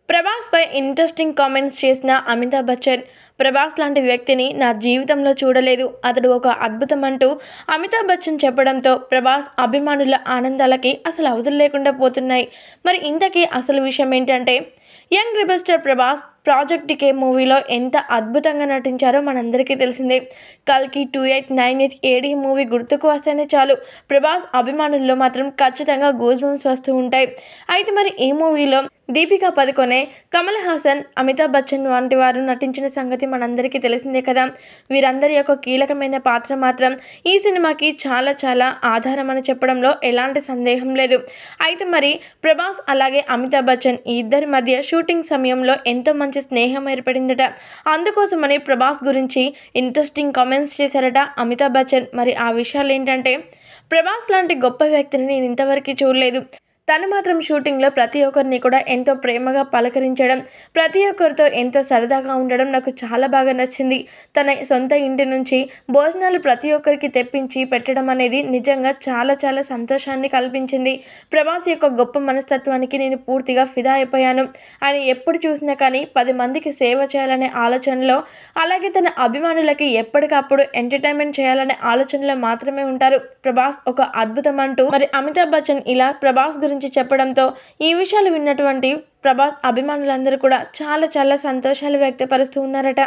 ప్రభాస్ పై interesting comments చేసిన అమితాబ్ బచ్చన్. ప్రభాస్ లాంటి వ్యక్తిని నా జీవితంలో చూడలేదు, అతడు ఒక అద్భుతం అంటూ అమితాబ్ బచ్చన్ చెప్పడంతో ప్రభాస్ అభిమానుల ఆనందాలకి అసలు అవధులు లేకుండా పోతున్నాయి. మరి ఇంతకీ అసలు విషయం ఏంటంటే, young rebel star Prabhas project డికే మూవీలో ఎంత అద్భుతంగా నటించారో మనందరికీ తెలిసిందే. కల్కి 2898 ఏడీ మూవీ గుర్తుకు వస్తేనే చాలు ప్రభాస్ అభిమానుల్లో మాత్రం ఖచ్చితంగా గూస్ బంప్స్ వస్తూ ఉంటాయి. అయితే మరి ఈ మూవీలో దీపికా పదుకొనే, కమల్ హాసన్, అమితాబ్ బచ్చన్ వంటి వారు నటించిన సంగతి మనందరికీ తెలిసిందే కదా. వీరందరి యొక్క కీలకమైన పాత్ర మాత్రం ఈ సినిమాకి చాలా ఆధారం అని చెప్పడంలో ఎలాంటి సందేహం లేదు. అయితే మరి ప్రభాస్ అలాగే అమితాబ్ బచ్చన్ ఈ ఇద్దరి మధ్య షూటింగ్ సమయంలో ఎంతో మంచి స్నేహం ఏర్పడిందట. అందుకోసమని ప్రభాస్ గురించి ఇంట్రెస్టింగ్ కామెంట్స్ చేశారట అమితాబ్ బచ్చన్. మరి ఆ విషయాలు ఏంటంటే, ప్రభాస్ లాంటి గొప్ప వ్యక్తిని నేను ఇంతవరకు చూడలేదు. తను మాత్రం షూటింగ్లో ప్రతి ఒక్కరిని కూడా ఎంతో ప్రేమగా పలకరించడం, ప్రతి ఒక్కరితో ఎంతో సరదాగా ఉండడం నాకు చాలా బాగా నచ్చింది. తన సొంత ఇంటి నుంచి భోజనాలు ప్రతి ఒక్కరికి తెప్పించి పెట్టడం అనేది నిజంగా చాలా సంతోషాన్ని కల్పించింది. ప్రభాస్ యొక్క గొప్ప మనస్తత్వానికి నేను పూర్తిగా ఫిదా అయిపోయాను. ఆయన ఎప్పుడు చూసినా కానీ 10 మందికి సేవ చేయాలనే ఆలోచనలో, అలాగే తన అభిమానులకి ఎప్పటికప్పుడు ఎంటర్టైన్మెంట్ చేయాలనే ఆలోచనలో మాత్రమే ఉంటారు. ప్రభాస్ ఒక అద్భుతం అంటూ మరి అమితాబ్ బచ్చన్ ఇలా ప్రభాస్ గురించి చెప్పడంతో ఈ విషయాలు విన్నటువంటి ప్రభాస్ అభిమానులందరూ కూడా చాలా సంతోషాలు వ్యక్తపరుస్తూ ఉన్నారట.